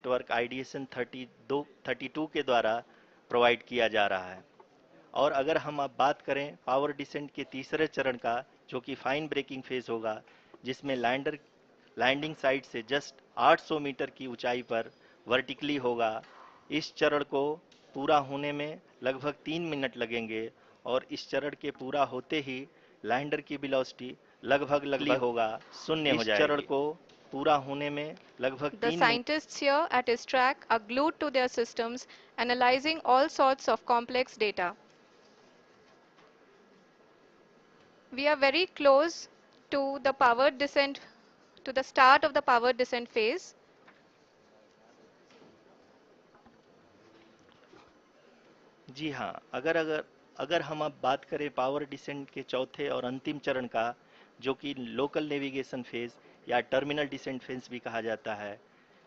Network आईडीएसन 32 के द्वारा provide किया जा रहा है। और अगर हम अब बात करें पावर डिसेंट के तीसरे चरण का, जो कि फाइन ब्रेकिंग फेज होगा, जिसमें लैंडर लैंडिंग साइट से जस्ट 800 मीटर की ऊंचाई पर वर्टिकली होगा। इस चरण को पूरा होने में लगभग 3 मिनट लगेंगे और इस चरण के पूरा होते ही लैंडर की वेलोसिटी लगभग होगा शून्य हो जाएगी। इस चरण को पूरा होने में लगभग The 3 minute. scientists here at his track are glued to their systems, analyzing all sorts of complex data. We are very close to the power descent, to the start of the power descent phase. जी हाँ, अगर अगर अगर हम अब बात करें power descent के चौथे और अंतिम चरण का, जो कि लोकल नेविगेशन फेज या टर्मिनल डिसेंट फेज भी कहा जाता है,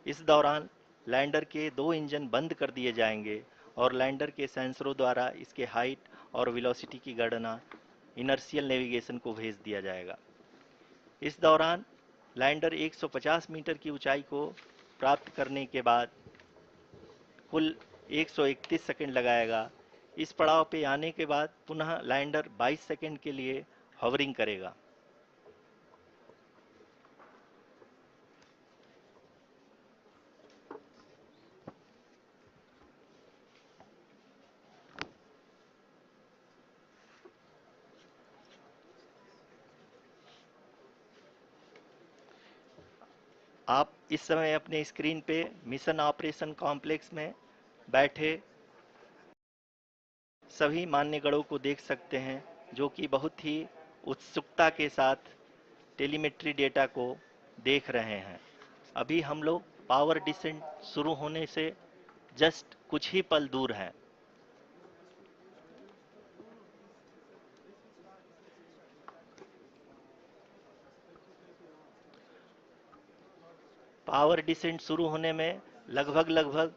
इस दौरान लैंडर के 2 इंजन बंद कर दिए जाएंगे और लैंडर के सेंसरों द्वारा इसके हाइट और वेलोसिटी की गणना इनर्शियल नेविगेशन को भेज दिया जाएगा। इस दौरान लैंडर 150 मीटर की ऊंचाई को प्राप्त करने के बाद कुल 131 सेकंड लगाएगा। इस पड़ाव पे आने के बाद पुनः लैंडर 22 सेकंड के लिए हॉवरिंग करेगा। आप इस समय अपने स्क्रीन पे मिशन ऑपरेशन कॉम्प्लेक्स में बैठे सभी मान्यगणों को देख सकते हैं, जो कि बहुत ही उत्सुकता के साथ टेलीमेट्री डेटा को देख रहे हैं। अभी हम लोग पावर डिसेंट शुरू होने से जस्ट कुछ ही पल दूर हैं। पावर डिसेंट शुरू होने में लगभग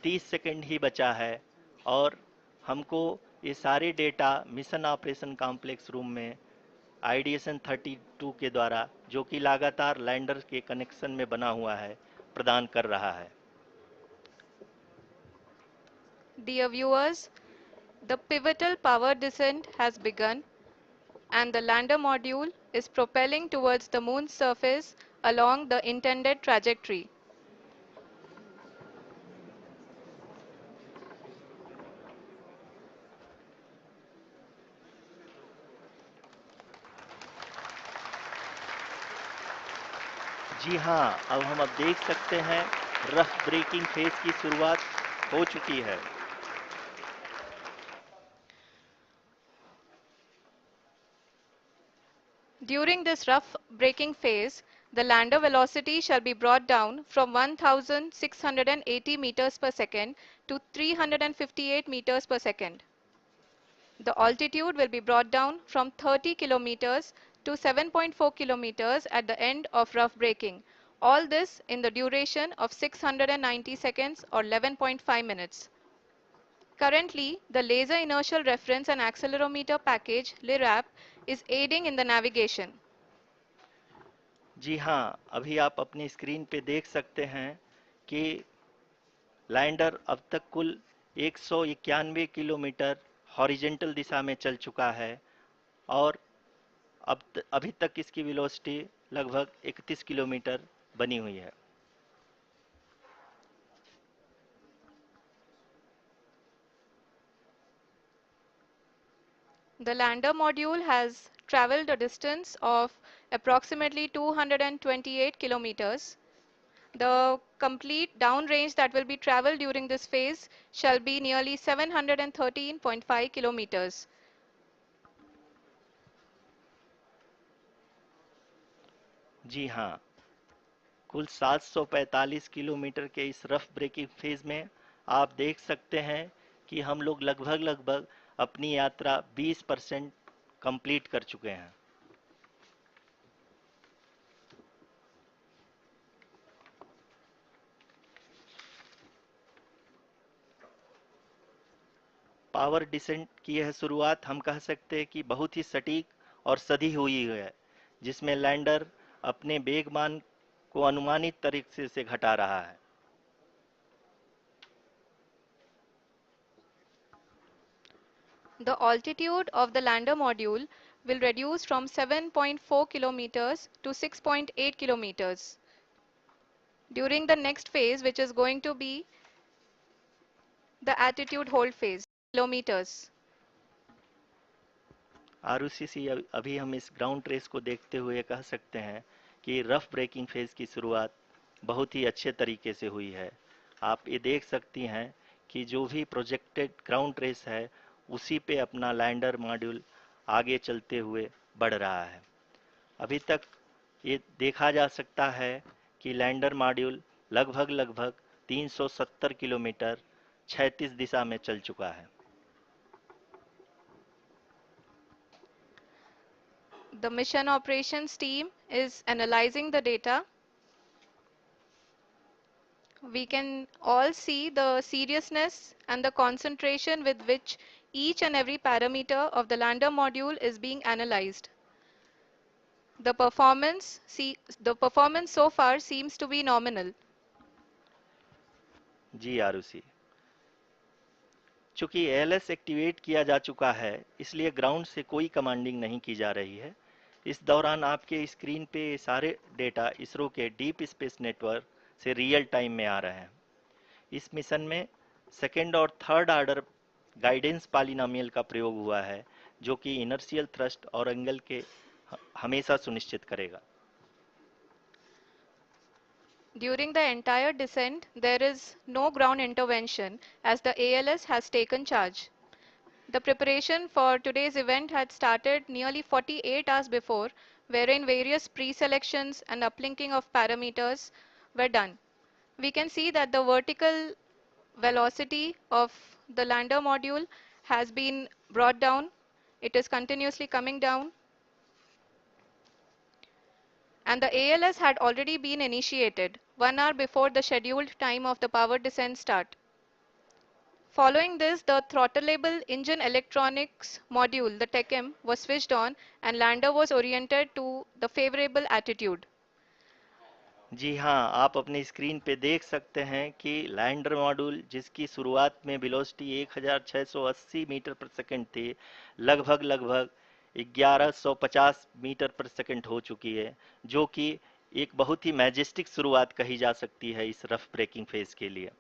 30 सेकंड ही बचा है और हमको ये सारे data mission operation complex room में आईडीएसन 32 के द्वारा, जो कि लगातार लैंडर के कनेक्शन में बना हुआ है, प्रदान कर रहा है। Dear viewers, the pivotal power descent has begun and the lander module is propelling towards the moon's surface along the intended trajectory. जी हाँ, अब देख सकते हैं रफ ब्रेकिंग फेज की शुरुआत हो चुकी है। During this rough braking phase, the lander velocity shall be brought down from 1680 meters per second to 358 meters per second. The altitude will be brought down from 30 kilometers to 7.4 kilometers at the end of rough braking. All this in the duration of 690 seconds or 11.5 minutes. Currently, the Laser Inertial Reference and Accelerometer package (LIRAP) is aiding in the navigation. जी हाँ, अभी आप अपनी screen पे देख सकते हैं कि lander अब तक कुल 191 किलोमीटर हॉरिजेंटल दिशा में चल चुका है और अभी तक इसकी वेलोसिटी लगभग 31 किलोमीटर बनी हुई है। The lander module has traveled a distance of approximately 228 kilometers. The complete downrange that will be traveled during this phase shall be nearly 713.5 kilometers. जी हाँ, कुल 745 किलोमीटर के इस रफ ब्रेकिंग फेज में आप देख सकते हैं कि हम लोग लगभग अपनी यात्रा 20% कंप्लीट कर चुके हैं। पावर डिसेंट की यह शुरुआत हम कह सकते हैं कि बहुत ही सटीक और सधी हुई है, जिसमें लैंडर अपने वेगमान को अनुमानित तरीके से घटा रहा है। The altitude of the lander module will reduce from 7.4 kilometers to 6.8 kilometers during the next phase, which is going to be the attitude hold phase, kilometers. Arushi, अभी हम इस ग्राउंड ट्रेस को देखते हुए कह सकते हैं कि रफ ब्रेकिंग फेज की शुरुआत बहुत ही अच्छे तरीके से हुई है। आप ये देख सकती हैं कि जो भी प्रोजेक्टेड ग्राउंड ट्रेस है उसी पे अपना लैंडर मॉड्यूल आगे चलते हुए बढ़ रहा है। अभी तक ये देखा जा सकता है कि लैंडर मॉड्यूल लगभग लगभग 370 किलोमीटर क्षैतिज दिशा में चल चुका है। The mission operations team is analyzing the data. We can all see the seriousness and the concentration with which each and every parameter of the lander module is being analyzed. The performance so far seems to be nominal. जी आरुषि, चूंकि ALS activate किया जा चुका है इसलिए ground से कोई commanding नहीं की जा रही है। इस दौरान आपके स्क्रीन पे सारे डेटा इसरो के डीप स्पेस नेटवर्क से रियल टाइम में आ रहे हैं। इस मिशन में सेकेंड और थर्ड ऑर्डर गाइडेंस पॉलिनोमियल का प्रयोग हुआ है जो कि इनर्शियल थ्रस्ट और एंगल के हमेशा सुनिश्चित करेगा। During the entire descent, there is no ground intervention as the ALS has taken charge. The preparation for today's event had started nearly 48 hours before, wherein various pre-selections and uplinking of parameters were done. We can see that the vertical velocity of the lander module has been brought down. It is continuously coming down. And the ALS had already been initiated 1 hour before the scheduled time of the power descent start. Following this, the throttleable engine electronics module, the TECM, was switched on and lander was oriented to the favorable attitude. जी हाँ, आप अपनी screen पे देख सकते हैं कि lander module जिसकी शुरुआत में वेलोसिटी 1680 मीटर पर सेकंड थी, लगभग लगभग 1150 मीटर पर सेकंड हो चुकी है, जो कि एक बहुत ही मैजेस्टिक शुरुआत कही जा सकती है इस रफ ब्रेकिंग फेज के लिए।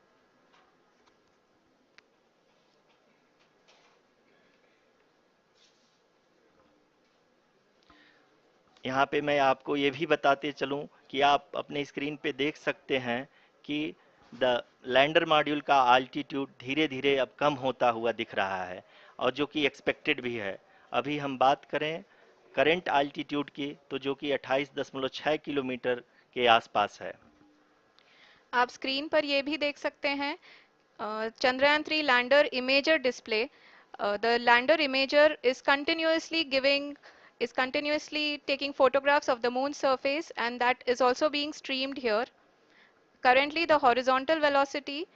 यहाँ पे मैं आपको ये भी बताते चलूं कि आप अपने स्क्रीन पे देख सकते हैं कि द लैंडर मॉड्यूल का आल्टीट्यूड धीरे धीरे अब कम होता हुआ दिख रहा है और जो कि एक्सपेक्टेड भी है। अभी हम बात करें करंट आल्टीट्यूड की तो जो कि 28.6 किलोमीटर के आसपास है। आप स्क्रीन पर ये भी देख सकते हैं Chandrayaan 3 lander imager display. The lander imager is continuously taking photographs of the moon's surface, and that is also being streamed here. Currently, the horizontal velocity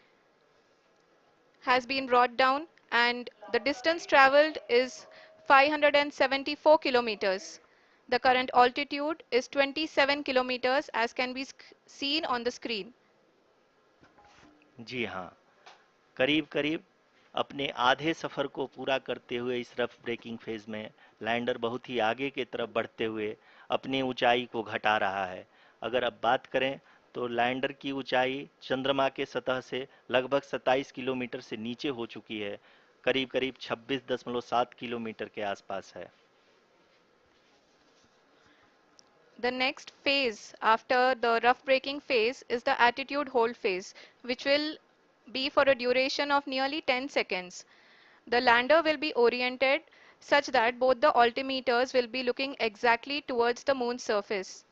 has been brought down and the distance traveled is 574 kilometers. The current altitude is 27 kilometers as can be seen on the screen. जी हाँ, करीब करीब अपने आधे सफर को पूरा करते हुए इस रफ ब्रेकिंग फेज में लैंडर बहुत ही आगे की तरफ बढ़ते हुए अपनी ऊंचाई को घटा रहा है। अगर अब बात करें तो लैंडर की ऊंचाई चंद्रमा के सतह से लगभग 27 किलोमीटर से नीचे हो चुकी है, करीब करीब 26.7 किलोमीटर के आसपास है। The next phase after the rough braking phase is the attitude hold phase, which will be for a duration of nearly 10 seconds. The lander will be oriented such that both the altimeters will be looking exactly towards the moon's surface.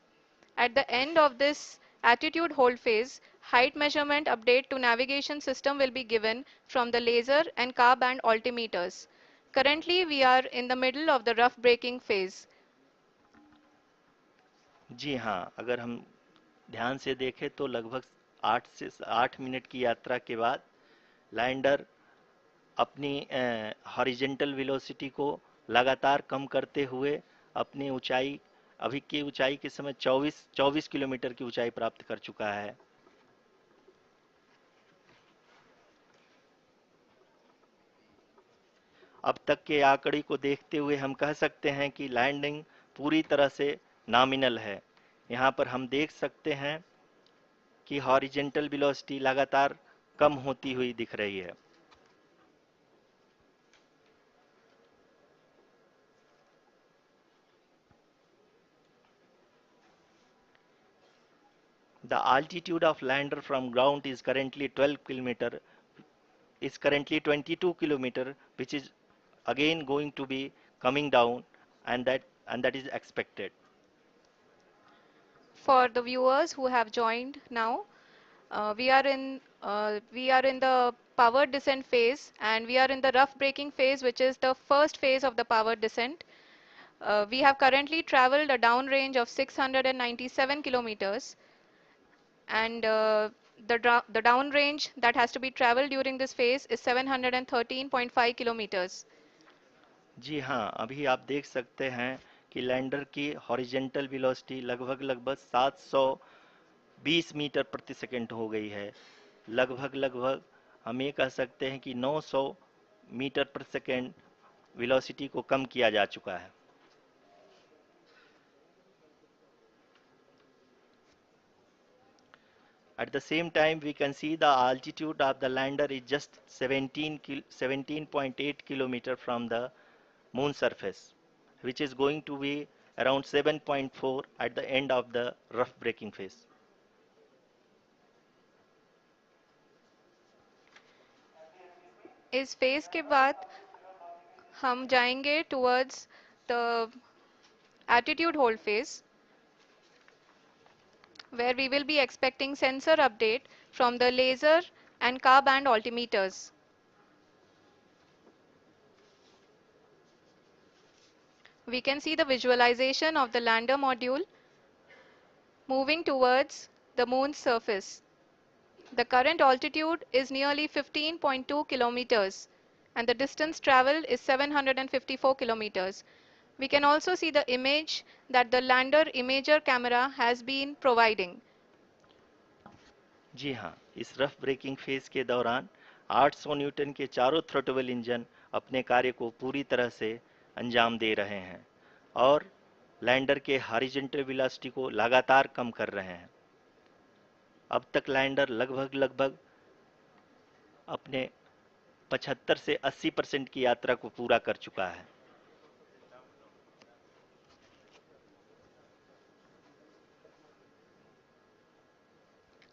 At the end of this attitude hold phase, height measurement update to navigation system will be given from the laser and car band altimeters. Currently, we are in the middle of the rough braking phase. जी हाँ, अगर हम ध्यान से देखें तो लगभग 8 से 8 minute की यात्रा के बाद लैंडर अपनी हॉरिजेंटल वेलोसिटी को लगातार कम करते हुए अपनी ऊंचाई अभी की ऊंचाई के समय 24 किलोमीटर की ऊंचाई प्राप्त कर चुका है। अब तक के आंकड़े को देखते हुए हम कह सकते हैं कि लैंडिंग पूरी तरह से नॉमिनल है। यहाँ पर हम देख सकते हैं कि हॉरिजेंटल वेलोसिटी लगातार कम होती हुई दिख रही है। The altitude of lander from ground is currently 12 kilometer, is currently 22 kilometer, which is again going to be coming down, and that is expected. For the viewers who have joined now, we are in the power descent phase, and we are in the rough braking phase, which is the first phase of the power descent. We have currently traveled a downrange of 697 kilometers, and the downrange that has to be traveled during this phase is 713.5 kilometers. जी हाँ, अभी आप देख सकते हैं कि lander की horizontal velocity लगभग लगभग 720 मीटर प्रति सेकंड हो गई है। लगभग लगभग हम ये कह सकते हैं कि 900 मीटर प्रति सेकंड वेलोसिटी को कम किया जा चुका है। At the same time, we can see the altitude of the lander is just 17.8 kilometer from the moon surface, which is going to be around 7.4 at the end of the rough braking phase. इस phase के बाद हम जाएंगे towards the attitude hold phase, where we will be expecting sensor update from the laser and car band altimeters. We can see the visualization of the lander module moving towards the moon's surface. The current altitude is nearly 15.2 kilometers, and the distance traveled is 754 kilometers. We can also see the image that the lander imager camera has been providing. जी हाँ, इस rough breaking phase के दौरान 800 Newton के चारों throttle engine अपने कार्य को पूरी तरह से अंजाम दे रहे हैं और लैंडर के हॉरिजॉन्टल वेलोसिटी को लगातार कम कर रहे हैं। अब तक लैंडर लगभग लगभग अपने 75 से 80% की यात्रा को पूरा कर चुका है।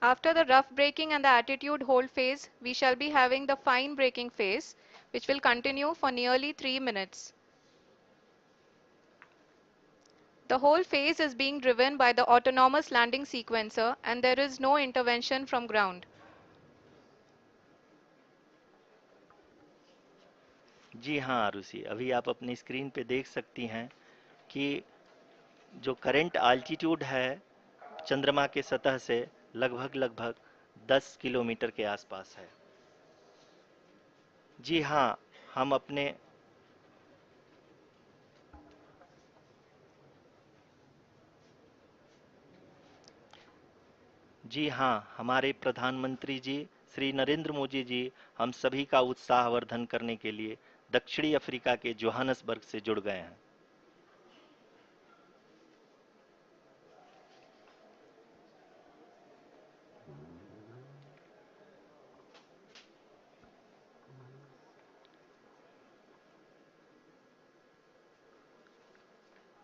After the rough braking and the attitude hold phase, we shall be having the fine braking phase, which will continue for nearly 3 minutes. The whole phase is being driven by the autonomous landing sequencer, and there is no intervention from ground. जी हाँ आरुषि, अभी आप अपनी screen पे देख सकती हैं कि जो करंट आल्टीट्यूड है चंद्रमा के सतह से लगभग लगभग 10 किलोमीटर के आसपास है। जी हाँ, हम अपने जी हाँ, हमारे प्रधानमंत्री जी श्री नरेंद्र मोदी जी हम सभी का उत्साहवर्धन करने के लिए दक्षिणी अफ्रीका के जोहानसबर्ग से जुड़ गए हैं।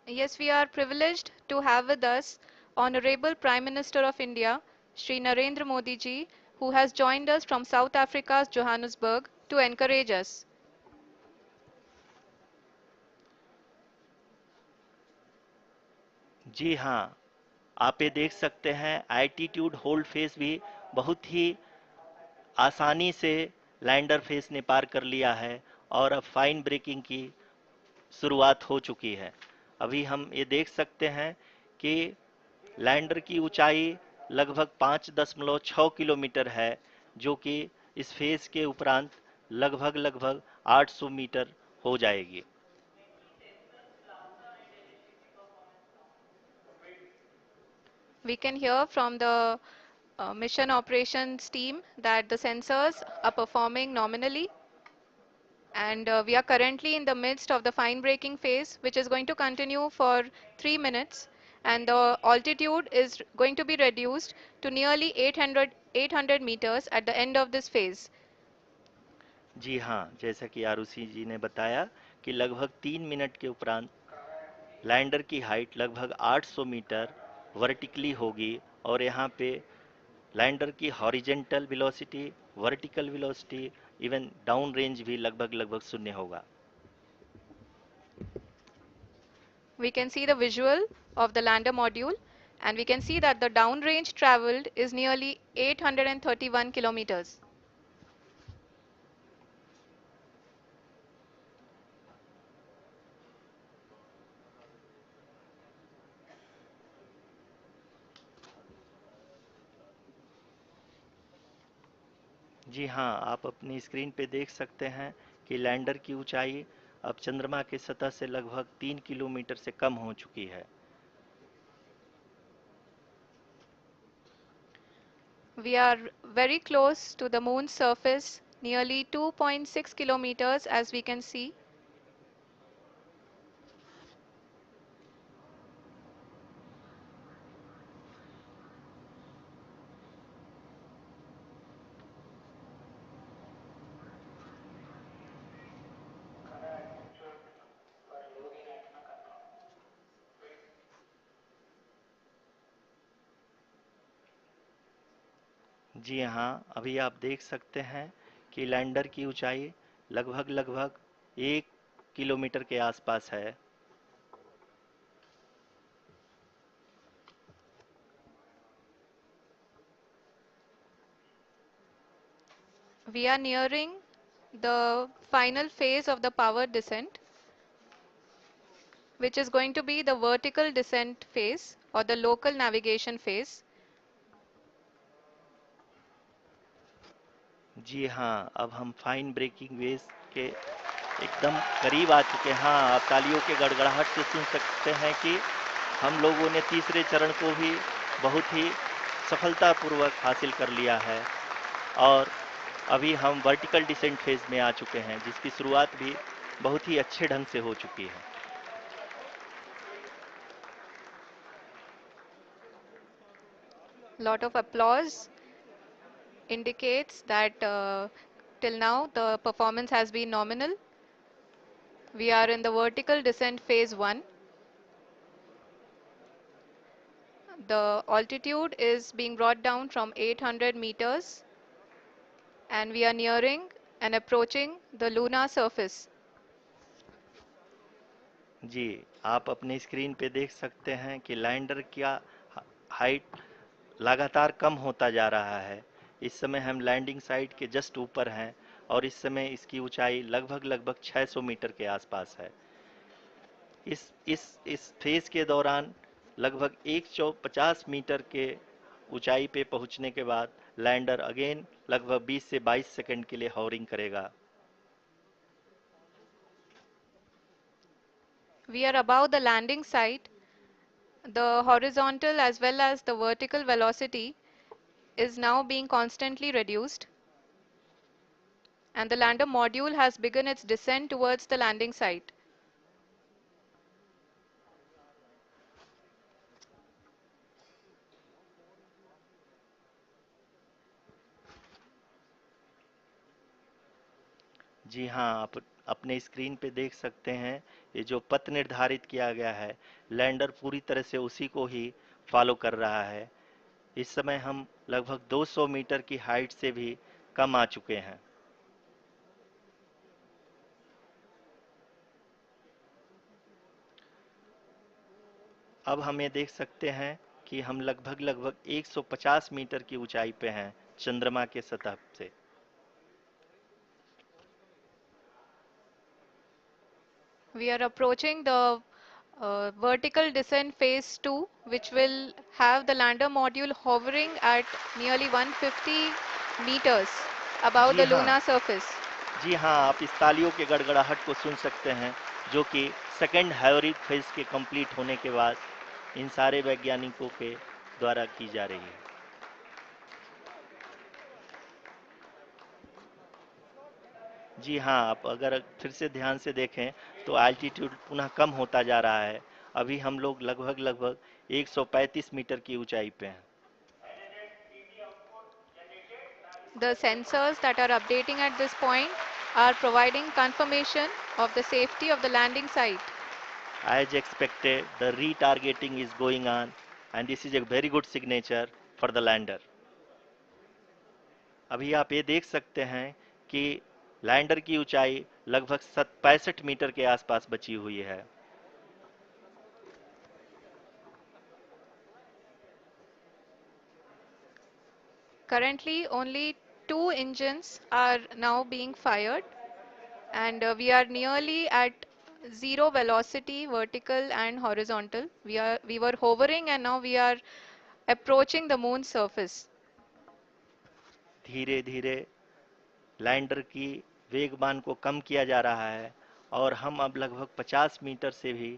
Yes, we are privileged to have with us Honorable Prime Minister of India, Shri Narendra Modi ji, who has joined us from South Africa's Johannesburg to encourage us. जी हाँ, आप ये देख सकते हैं एल्टीट्यूड होल्ड फेस भी बहुत ही आसानी से लैंडर फेस ने पार कर लिया है और अब फाइन ब्रेकिंग की शुरुआत हो चुकी है। अभी हम ये देख सकते हैं कि लैंडर की ऊंचाई लगभग 5.6 किलोमीटर है, जो कि इस फेज के उपरांत लगभग लगभग 800 मीटर हो जाएगी। We can hear from the mission operations team that the sensors are performing nominally. And we are currently in the midst of the fine braking phase, which is going to continue for 3 minutes. And the altitude is going to be reduced to nearly 800 meters at the end of this phase. जी हाँ, जैसा कि आरुषि जी ने बताया कि लगभग 3 minute के उपरांत lander की हाइट लगभग 800 मीटर वर्टिकली होगी और यहाँ पे लैंडर की horizontal velocity, vertical velocity, even down range भी लगभग लगभग शून्य होगा। We can see the visual of the lander module, and we can see that the downrange traveled is nearly 831 kilometers. जी हाँ, आप अपनी स्क्रीन पे देख सकते हैं कि लैंडर की ऊंचाई अब चंद्रमा की सतह से लगभग 3 किलोमीटर से कम हो चुकी है। We are very close to the moon's surface, nearly 2.6 kilometers as we can see. जी हाँ, अभी आप देख सकते हैं कि लैंडर की ऊंचाई लगभग लगभग 1 किलोमीटर के आसपास है। We are nearing the final phase of the power descent, which is going to be the vertical descent phase or the local navigation phase. जी हाँ, अब हम फाइन ब्रेकिंग वेव के एकदम करीब आ चुके हैं। हाँ, आप तालियों के गड़गड़ाहट से सुन सकते हैं कि हम लोगों ने तीसरे चरण को भी बहुत ही सफलतापूर्वक हासिल कर लिया है और अभी हम वर्टिकल डिसेंट फेज में आ चुके हैं, जिसकी शुरुआत भी बहुत ही अच्छे ढंग से हो चुकी है। Lot of applause indicates that till now the performance has been nominal. We are in the vertical descent phase 1. The altitude is being brought down from 800 meters, and we are nearing and approaching the lunar surface. जी, आप अपनी screen पे देख सकते हैं कि lander का height लगातार कम होता जा रहा है। इस समय हम लैंडिंग साइट के जस्ट ऊपर हैं और इस समय इसकी ऊंचाई लगभग लगभग 600 मीटर के आसपास है। इस फेज के दौरान लगभग 150 मीटर के ऊंचाई पे पहुंचने के बाद लैंडर अगेन लगभग 20 से 22 सेकंड के लिए हॉवरिंग करेगा। We are above the landing site. The horizontal as well as the vertical velocity is now being constantly reduced, and the lander module has begun its descent towards the landing site. जी हाँ, आप अपने screen पे देख सकते हैं ये जो पथ निर्धारित किया गया है, लैंडर पूरी तरह से उसी को ही फॉलो कर रहा है। इस समय हम लगभग 200 मीटर की हाइट से भी कम आ चुके हैं। अब हम ये देख सकते हैं कि हम लगभग लगभग 150 मीटर की ऊंचाई पे हैं चंद्रमा के सतह से। We are approaching the vertical descent phase 2, which will have the lander module hovering at nearly 150 meters above ji the हाँ, lunar surface. जी हाँ, आप इस तालियों के गड़गड़ाहट को सुन सकते हैं, जो कि सेकंड हाइब्रिड फेज के कंप्लीट होने के बाद इन सारे वैज्ञानिकों के द्वारा की जा रही है। जी हाँ, आप अगर फिर से ध्यान से देखें तो एल्टीट्यूड पुनः कम होता जा रहा है। अभी हम लोग लगभग लगभग 135 मीटर की ऊंचाई पे हैं। The sensors that are updating at this point are providing confirmation of the safety of the landing site. As expected, the retargeting is going on, and this is a very good signature for the lander. अभी आप ये देख सकते हैं कि lander की ऊंचाई लगभग 65 मीटर के आसपास बची हुई है। Currently, only two engines are now being fired, and we are nearly at zero velocity, vertical and horizontal. We were hovering, and now we are approaching the moon's surface. धीरे धीरे लैंडर की वेगमान को कम किया जा रहा है और हम अब लगभग 50 मीटर से भी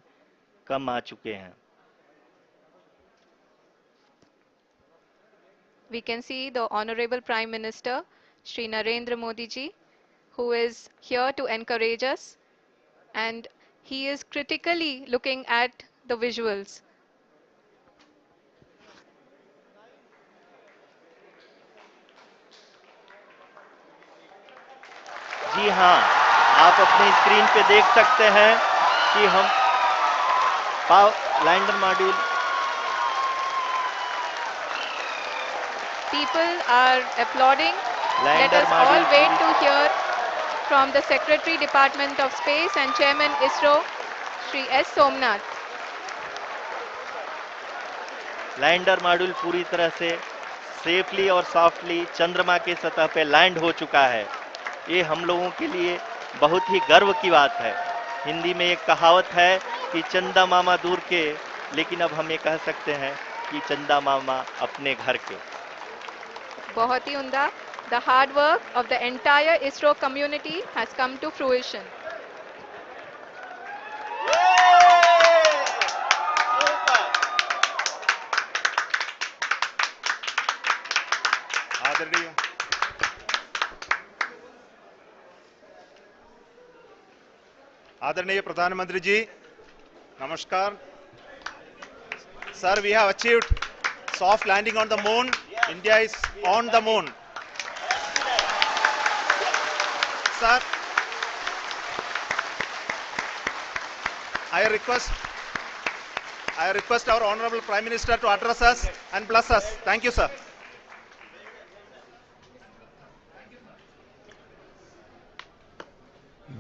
कम आ चुके हैं। We can see the Honorable Prime Minister, Shri Narendra Modi ji, who is here to encourage us, and he is critically looking at the visuals. जी हाँ, आप अपने स्क्रीन पे देख सकते हैं कि हम lander module People are applauding. Let lander us all module wait पूरी to hear from the Secretary Department of Space and Chairman ISRO, Shri S. Somnath. Lander module पूरी तरह से सेफली और सॉफ्टली चंद्रमा के सतह पे लैंड हो चुका है। ये हम लोगों के लिए बहुत ही गर्व की बात है। हिंदी में एक कहावत है कि चंदा मामा दूर के, लेकिन अब हम ये कह सकते हैं कि चंदा मामा अपने घर के। बहुत ही उम्दा. The hard work of the entire ISRO community has come to fruition. आदरणीय आदरणीय प्रधानमंत्री जी, नमस्कार sir. We have achieved soft landing on the moon. India is on the moon. Sir, I request our Honorable Prime Minister to address us and bless us. Thank you, sir.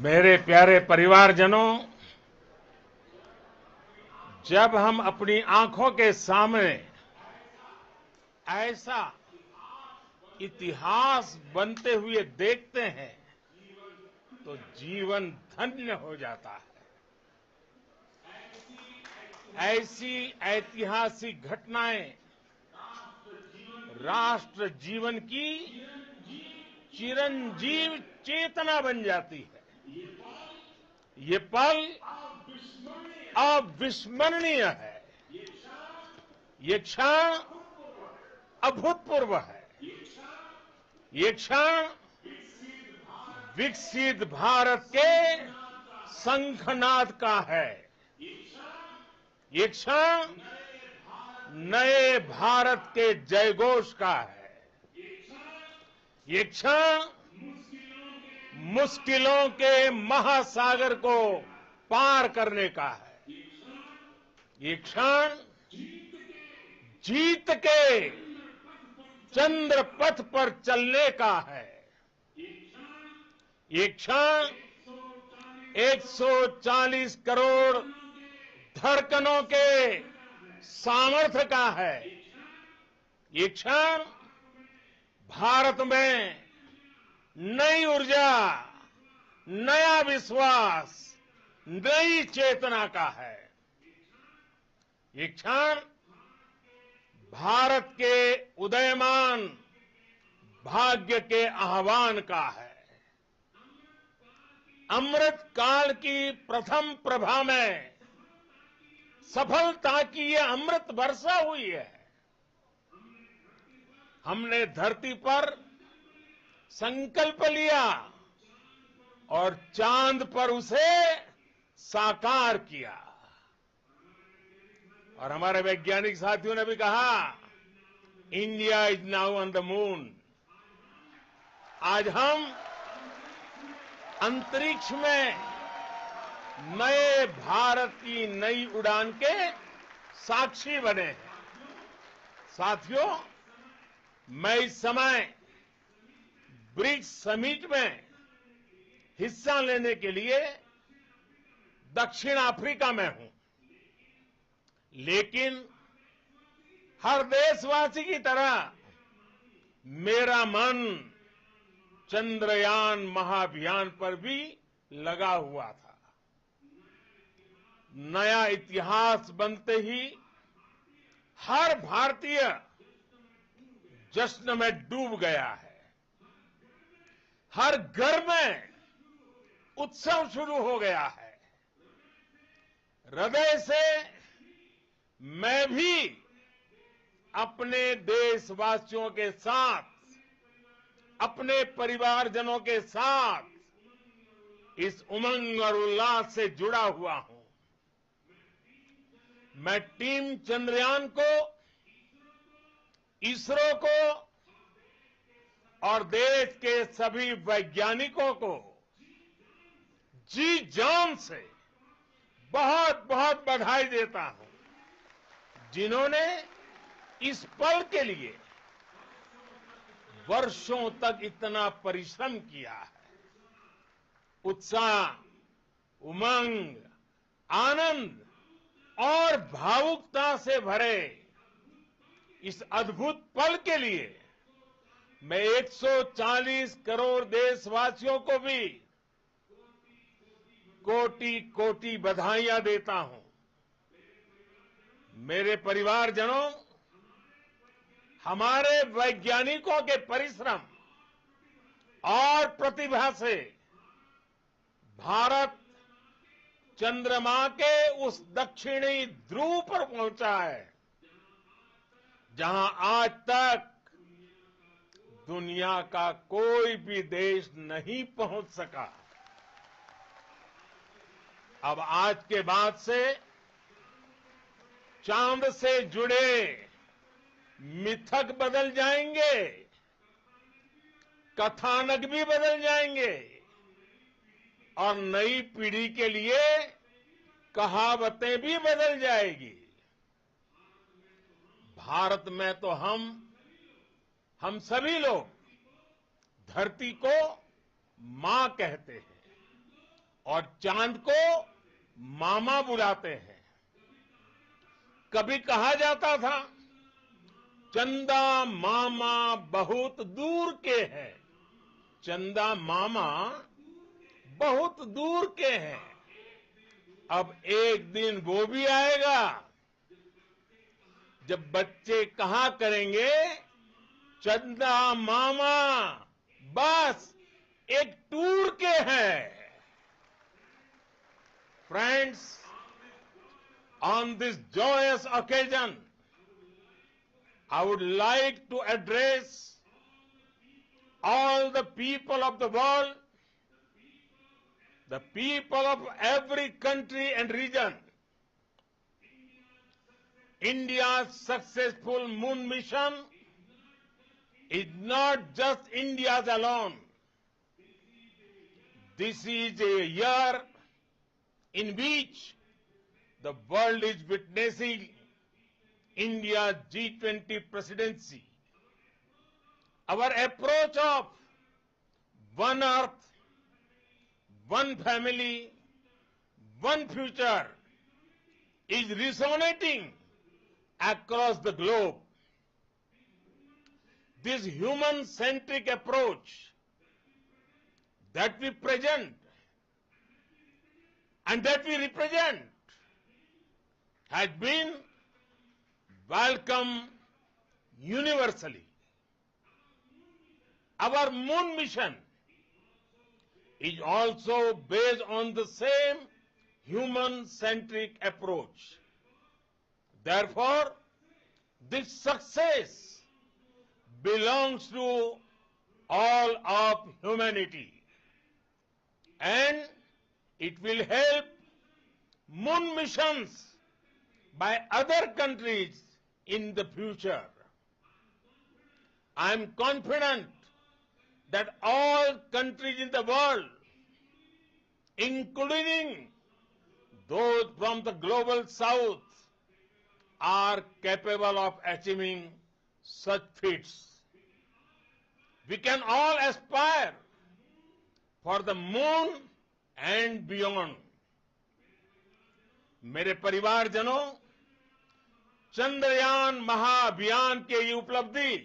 मेरे प्यारे परिवारजनों, जब हम अपनी आंखों के सामने ऐसा इतिहास बनते हुए देखते हैं तो जीवन धन्य हो जाता है। ऐसी ऐतिहासिक घटनाएं राष्ट्र जीवन की चिरंजीव चेतना बन जाती है। ये पल अविस्मरणीय है। ये क्षण अभूतपूर्व है। ये क्षण विकसित भारत के शंखनाद का है। ये क्षण नए भारत के जयघोष का है। ये क्षण मुश्किलों के महासागर को पार करने का है। ये क्षण जीत के चंद्र पथ पर चलने का है। ये क्षण 140 करोड़ धड़कनों के सामर्थ्य का है। ये क्षण भारत में नई ऊर्जा, नया विश्वास, नई चेतना का है। ये क्षण भारत के उदयमान भाग्य के आह्वान का है। अमृत काल की प्रथम प्रभा में सफलता की ये अमृत वर्षा हुई है। हमने धरती पर संकल्प लिया और चांद पर उसे साकार किया। और हमारे वैज्ञानिक साथियों ने भी कहा, India is now on the moon. आज हम अंतरिक्ष में नए भारत की नई उड़ान के साक्षी बने हैं। साथियों, मैं इस समय ब्रिक्स समिट में हिस्सा लेने के लिए दक्षिण अफ्रीका में हूं, लेकिन हर देशवासी की तरह मेरा मन चंद्रयान महाअभियान पर भी लगा हुआ था। नया इतिहास बनते ही हर भारतीय जश्न में डूब गया है। हर घर में उत्सव शुरू हो गया है। हृदय से मैं भी अपने देशवासियों के साथ, अपने परिवारजनों के साथ इस उमंग और उल्लास से जुड़ा हुआ हूं। मैं टीम चंद्रयान को, इसरो को और देश के सभी वैज्ञानिकों को जी जान से बहुत बहुत बधाई देता हूं, जिन्होंने इस पल के लिए वर्षों तक इतना परिश्रम किया है। उत्साह, उमंग, आनंद और भावुकता से भरे इस अद्भुत पल के लिए मैं 140 करोड़ देशवासियों को भी कोटि कोटि बधाइयां देता हूं। मेरे परिवारजनों, हमारे वैज्ञानिकों के परिश्रम और प्रतिभा से भारत चंद्रमा के उस दक्षिणी ध्रुव पर पहुंचा है, जहां आज तक दुनिया का कोई भी देश नहीं पहुंच सका। अब आज के बाद से चांद से जुड़े मिथक बदल जाएंगे, कथानक भी बदल जाएंगे और नई पीढ़ी के लिए कहावतें भी बदल जाएगी। भारत में तो हम सभी लोग धरती को मां कहते हैं और चांद को मामा बुलाते हैं। कभी कहा जाता था, चंदा मामा बहुत दूर के हैं। चंदा मामा बहुत दूर के हैं। अब एक दिन वो भी आएगा जब बच्चे कहा करेंगे, चंदा मामा बस एक टूर के हैं। Friends, on this joyous occasion, I would like to address all the people of the world, the people of every country and region. India's successful moon mission is not just India's alone. This is a year in which the world is witnessing India's G20 presidency. Our approach of one earth, one family, one future is resonating across the globe. This human-centric approach that we present and that we represent has been welcomed universally. Our moon mission is also based on the same human-centric approach. Therefore, this success belongs to all of humanity. and it will help moon missions by other countries in the future. I am confident that all countries in the world, including those from the global south, are capable of achieving such feats. We can all aspire for the moon and beyond. मेरे परिवारजनों, चंद्रयान महाअभियान के ये उपलब्धि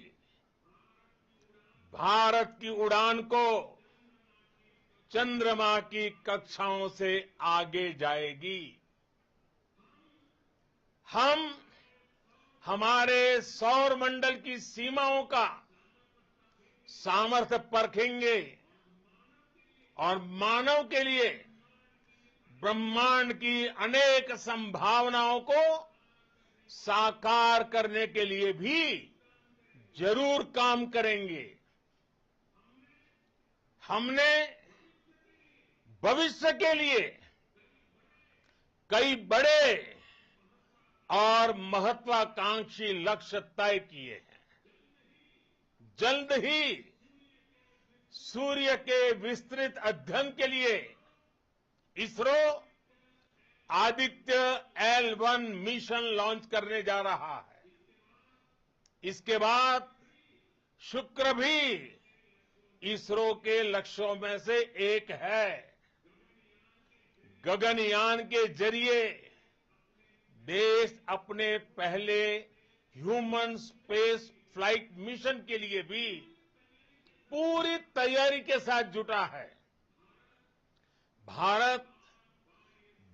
भारत की उड़ान को चंद्रमा की कक्षाओं से आगे जाएगी। हम हमारे सौर मंडल की सीमाओं का सामर्थ्य परखेंगे और मानव के लिए ब्रह्मांड की अनेक संभावनाओं को साकार करने के लिए भी जरूर काम करेंगे। हमने भविष्य के लिए कई बड़े और महत्वाकांक्षी लक्ष्य तय किए हैं। जल्द ही सूर्य के विस्तृत अध्ययन के लिए ISRO Aditya L1 mission launch करने जा रहा है। इसके बाद शुक्र भी इसरो के लक्ष्यों में से एक है। गगनयान के जरिए देश अपने पहले ह्यूमन स्पेस फ्लाइट मिशन के लिए भी पूरी तैयारी के साथ जुटा है। भारत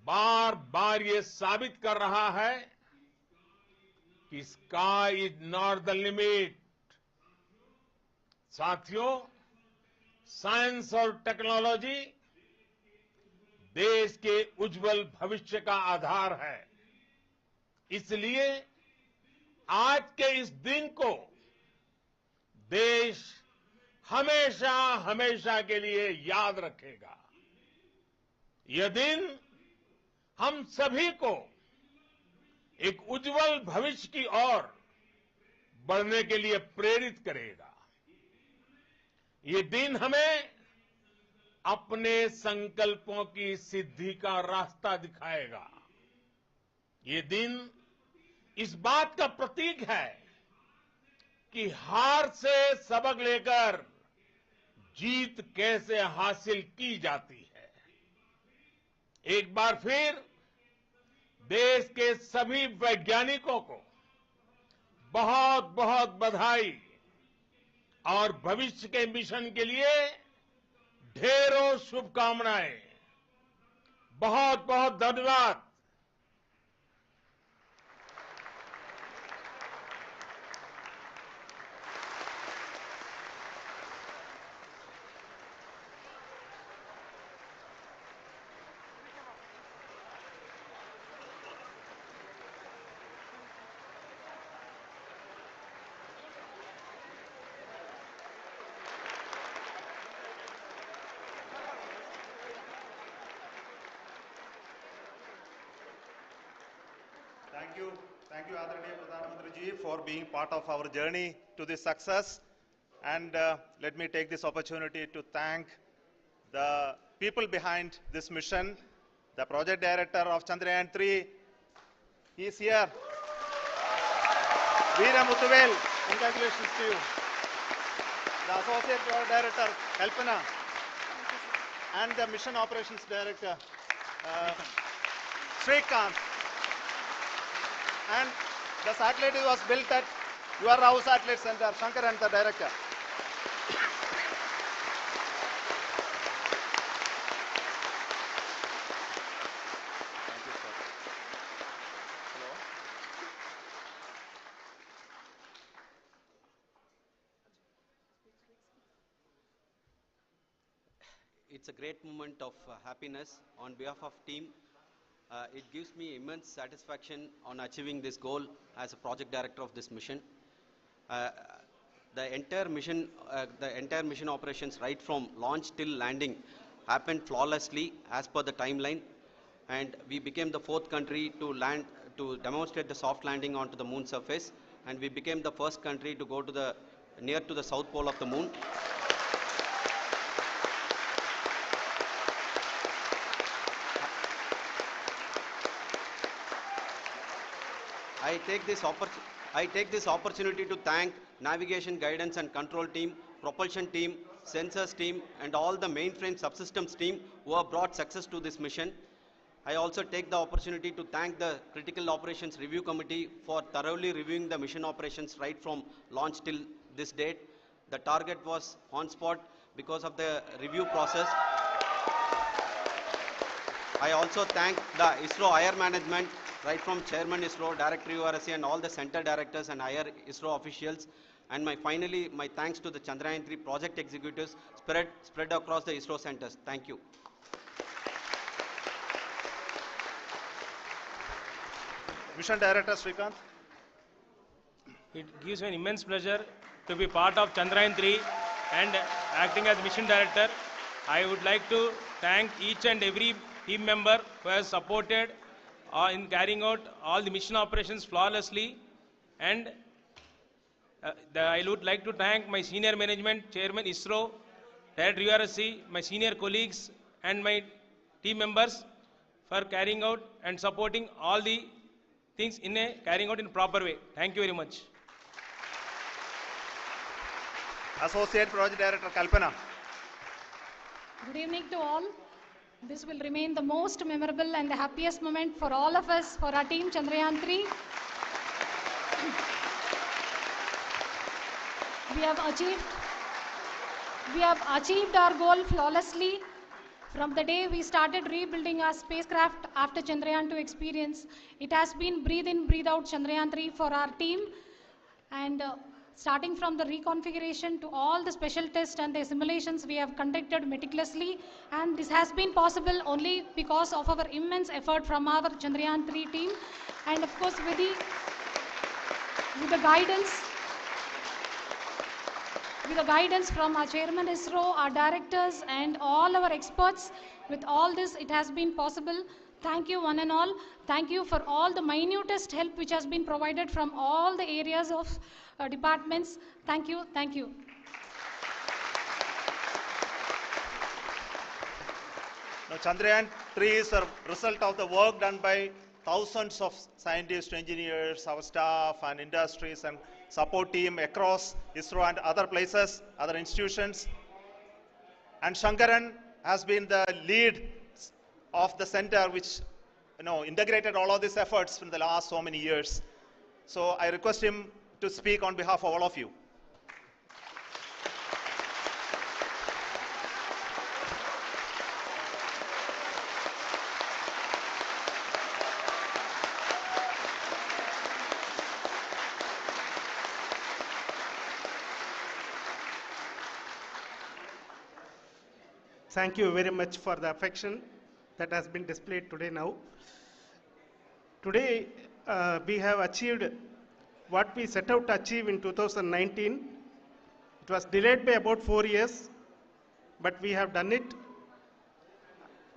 बार बार ये साबित कर रहा है कि sky is not the limit. साथियों, साइंस और टेक्नोलॉजी देश के उज्जवल भविष्य का आधार है। इसलिए आज के इस दिन को देश हमेशा हमेशा के लिए याद रखेगा। यह दिन हम सभी को एक उज्जवल भविष्य की ओर बढ़ने के लिए प्रेरित करेगा। ये दिन हमें अपने संकल्पों की सिद्धि का रास्ता दिखाएगा। ये दिन इस बात का प्रतीक है कि हार से सबक लेकर जीत कैसे हासिल की जाती है। एक बार फिर देश के सभी वैज्ञानिकों को बहुत बहुत बधाई और भविष्य के मिशन के लिए ढेरों शुभकामनाएं। बहुत बहुत धन्यवाद। Thank you, Adaraniya Pradhan Mantri ji, for being part of our journey to this success. And let me take this opportunity to thank the people behind this mission, the project director of Chandrayaan 3. He is here. Veera Muthuvel, congratulations to you. The associate project director, Kalpana, and the mission operations director, Srikanth. And the satellite was built at your Rao Satellite Center, Shankar and the director. Thank you, sir. Hello. It's a great moment of happiness on behalf of team. It gives me immense satisfaction on achieving this goal as a project director of this mission. The entire mission operations, right from launch till landing, happened flawlessly as per the timeline, and we became the fourth country to land to demonstrate the soft landing onto the moon surface, and we became the first country to go to the near to the south pole of the moon. I take this opportunity to thank navigation, guidance and control team, propulsion team, sensors team and all the mainframe subsystems team who have brought success to this mission. I also take the opportunity to thank the Critical Operations Review Committee for thoroughly reviewing the mission operations right from launch till this date. The target was on spot because of the review process. I also thank the ISRO higher management, right from Chairman ISRO, Director URSC, and all the center directors and higher ISRO officials. And finally, my thanks to the Chandrayaan 3 project executives spread across the ISRO centers. Thank you. Mission Director Srikanth. It gives me an immense pleasure to be part of Chandrayaan 3 and acting as Mission Director. I would like to thank each and every team member who has supported in carrying out all the mission operations flawlessly. And I would like to thank my senior management, Chairman ISRO, Director URSC, my senior colleagues and my team members for carrying out and supporting all the things carrying out in a proper way. Thank you very much. Associate Project Director Kalpana. Good evening to all. This will remain the most memorable and the happiest moment for all of us, for our team Chandrayaan 3. We have achieved our goal flawlessly. From the day we started rebuilding our spacecraft after Chandrayaan 2 experience, it has been breathe in, breathe out Chandrayaan 3 for our team. And starting from the reconfiguration to all the special tests and the simulations we have conducted meticulously. And this has been possible only because of our immense effort from our Chandrayaan 3 team. And of course with the guidance from our Chairman ISRO, our directors and all our experts. With all this, it has been possible. Thank you one and all. Thank you for all the minutest help which has been provided from all the areas of departments. Thank you. Thank you. Now, Chandrayaan 3 is a result of the work done by thousands of scientists, engineers, our staff and industries and support team across ISRO and other places, other institutions. And Shankaran has been the lead of the center which integrated all of these efforts in the last so many years. So I request him to speak on behalf of all of you. Thank you very much for the affection that has been displayed today now. Today, we have achieved what we set out to achieve in 2019. It was delayed by about 4 years, but we have done it.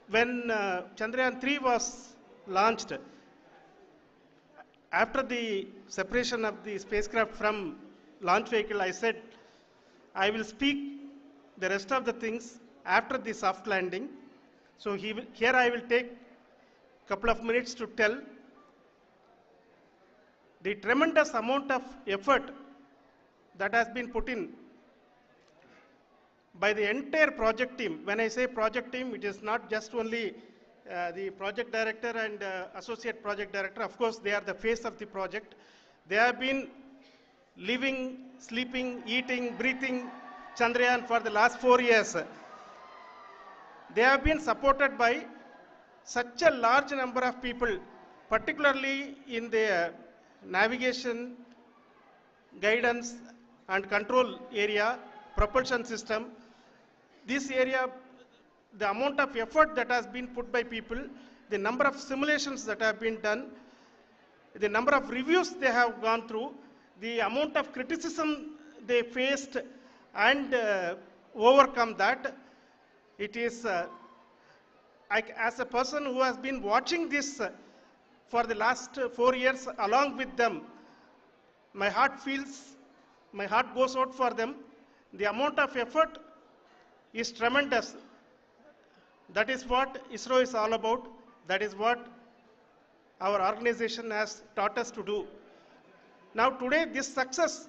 When Chandrayaan 3 was launched, after the separation of the spacecraft from launch vehicle, I said, I will speak the rest of the things after the soft landing. So here I will take a couple of minutes to tell the tremendous amount of effort that has been put in by the entire project team. When I say project team, it is not just only the project director and associate project director. Of course, they are the face of the project. They have been living, sleeping, eating, breathing Chandrayaan for the last 4 years. They have been supported by such a large number of people, particularly in the navigation, guidance and control area, propulsion system. This area, the amount of effort that has been put by people, the number of simulations that have been done, the number of reviews they have gone through, the amount of criticism they faced and overcome that. It is, as a person who has been watching this for the last 4 years along with them, my heart goes out for them. The amount of effort is tremendous. That is what ISRO is all about. That is what our organization has taught us to do. Now today this success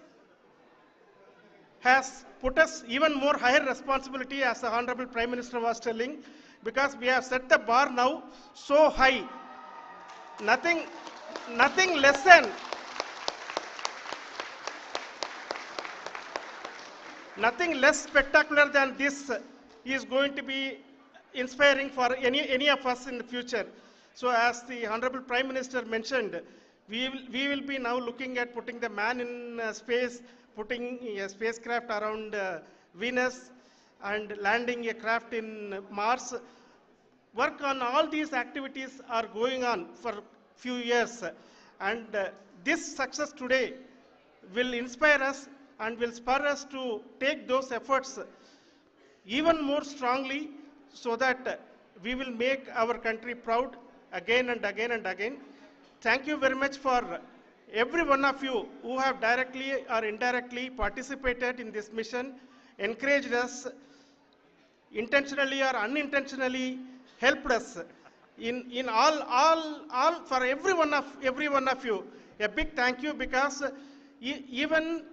has put us even more higher responsibility, as the Honorable Prime Minister was telling, because we have set the bar now so high. Nothing less than nothing less spectacular than this is going to be inspiring for any of us in the future. So as the Honorable Prime Minister mentioned, we will be now looking at putting the man in space, putting a spacecraft around Venus, and landing a craft in Mars. Work on all these activities are going on for few years, and this success today will inspire us and will spur us to take those efforts even more strongly, so that we will make our country proud again and again and again. Thank you very much for every one of you who have directly or indirectly participated in this mission, encouraged us, intentionally or unintentionally helped us in all for every one of you. A big thank you, because even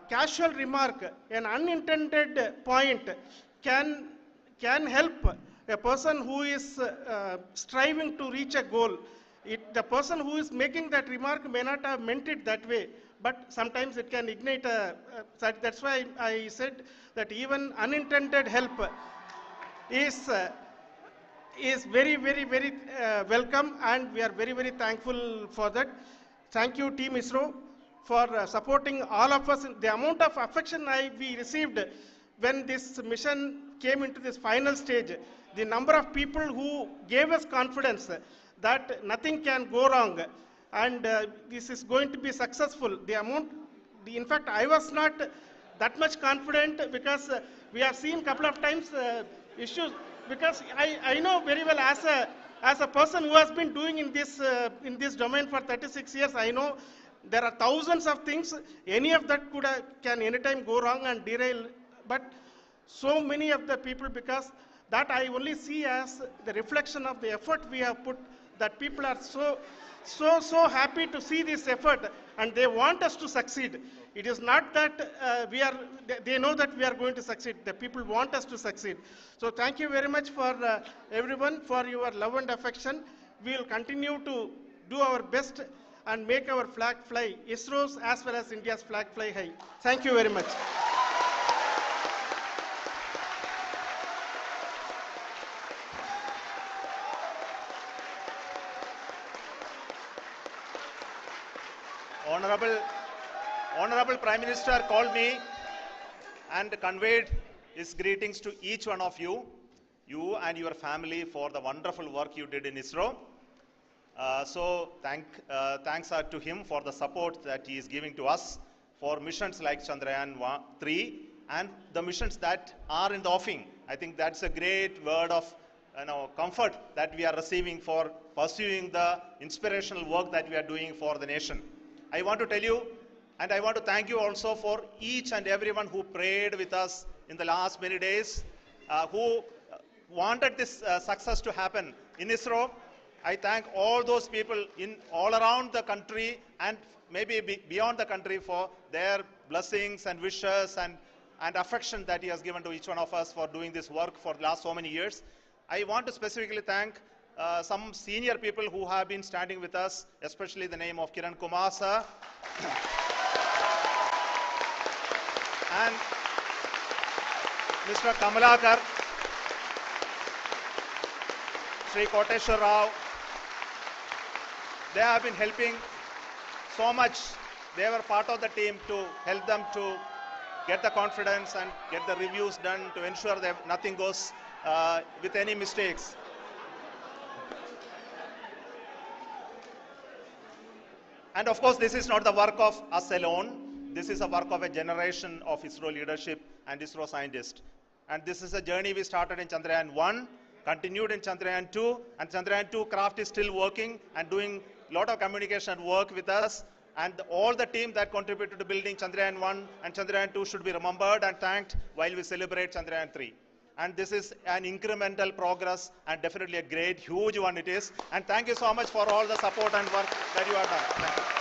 casual remark, an unintended point can help a person who is striving to reach a goal. The person who is making that remark may not have meant it that way, but sometimes it can ignite that's why I said that even unintended help is very welcome, and we are very thankful for that. Thank you, Team ISRO, for supporting all of us. The amount of affection we received when this mission came into this final stage, the number of people who gave us confidence that nothing can go wrong, and this is going to be successful. In fact, I was not that much confident, because we have seen a couple of times issues, because I know very well, as a person who has been doing in this domain for 36 years, I know there are thousands of things. Any of that can anytime go wrong and derail. But so many of the people, because that I only see as the reflection of the effort we have put, that people are so happy to see this effort, and they want us to succeed. It is not that they know that we are going to succeed. The people want us to succeed. So thank you very much for everyone, for your love and affection. We will continue to do our best and make our flag fly, ISRO's as well as India's flag fly high. Thank you very much. Honorable Prime Minister called me and conveyed his greetings to each one of you and your family, for the wonderful work you did in ISRO. So thanks are to him for the support that he is giving to us for missions like Chandrayaan 3 and the missions that are in the offing. I think that's a great word of comfort that we are receiving for pursuing the inspirational work that we are doing for the nation. I want to tell you, and I want to thank you also for each and everyone who prayed with us in the last many days, who wanted this success to happen in ISRO. I thank all those people all around the country and maybe beyond the country for their blessings and wishes and affection that he has given to each one of us for doing this work for the last so many years. I want to specifically thank some senior people who have been standing with us, especially the name of Kiran Kumar sir and Mr. Kamalakar, Sri Koteshwar Rao. They have been helping so much. They were part of the team to help them to get the confidence and get the reviews done to ensure that nothing goes with any mistakes. And of course, this is not the work of us alone. This is a work of a generation of ISRO leadership and ISRO scientists. And this is a journey we started in Chandrayaan 1, continued in Chandrayaan 2, and Chandrayaan 2 craft is still working and doing a lot of communication work with us. And all the team that contributed to building Chandrayaan 1 and Chandrayaan 2 should be remembered and thanked while we celebrate Chandrayaan 3. And this is an incremental progress and definitely a great, huge one it is. And thank you so much for all the support and work that you have done.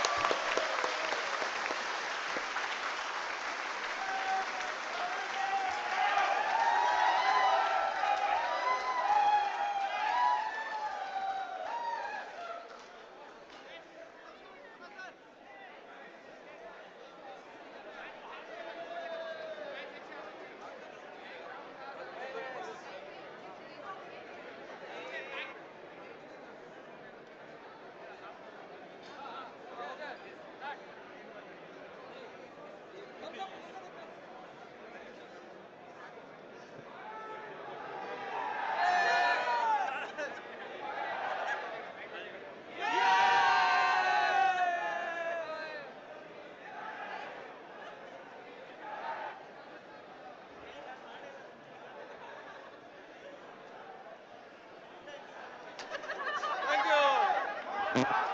Thank you. Thank you.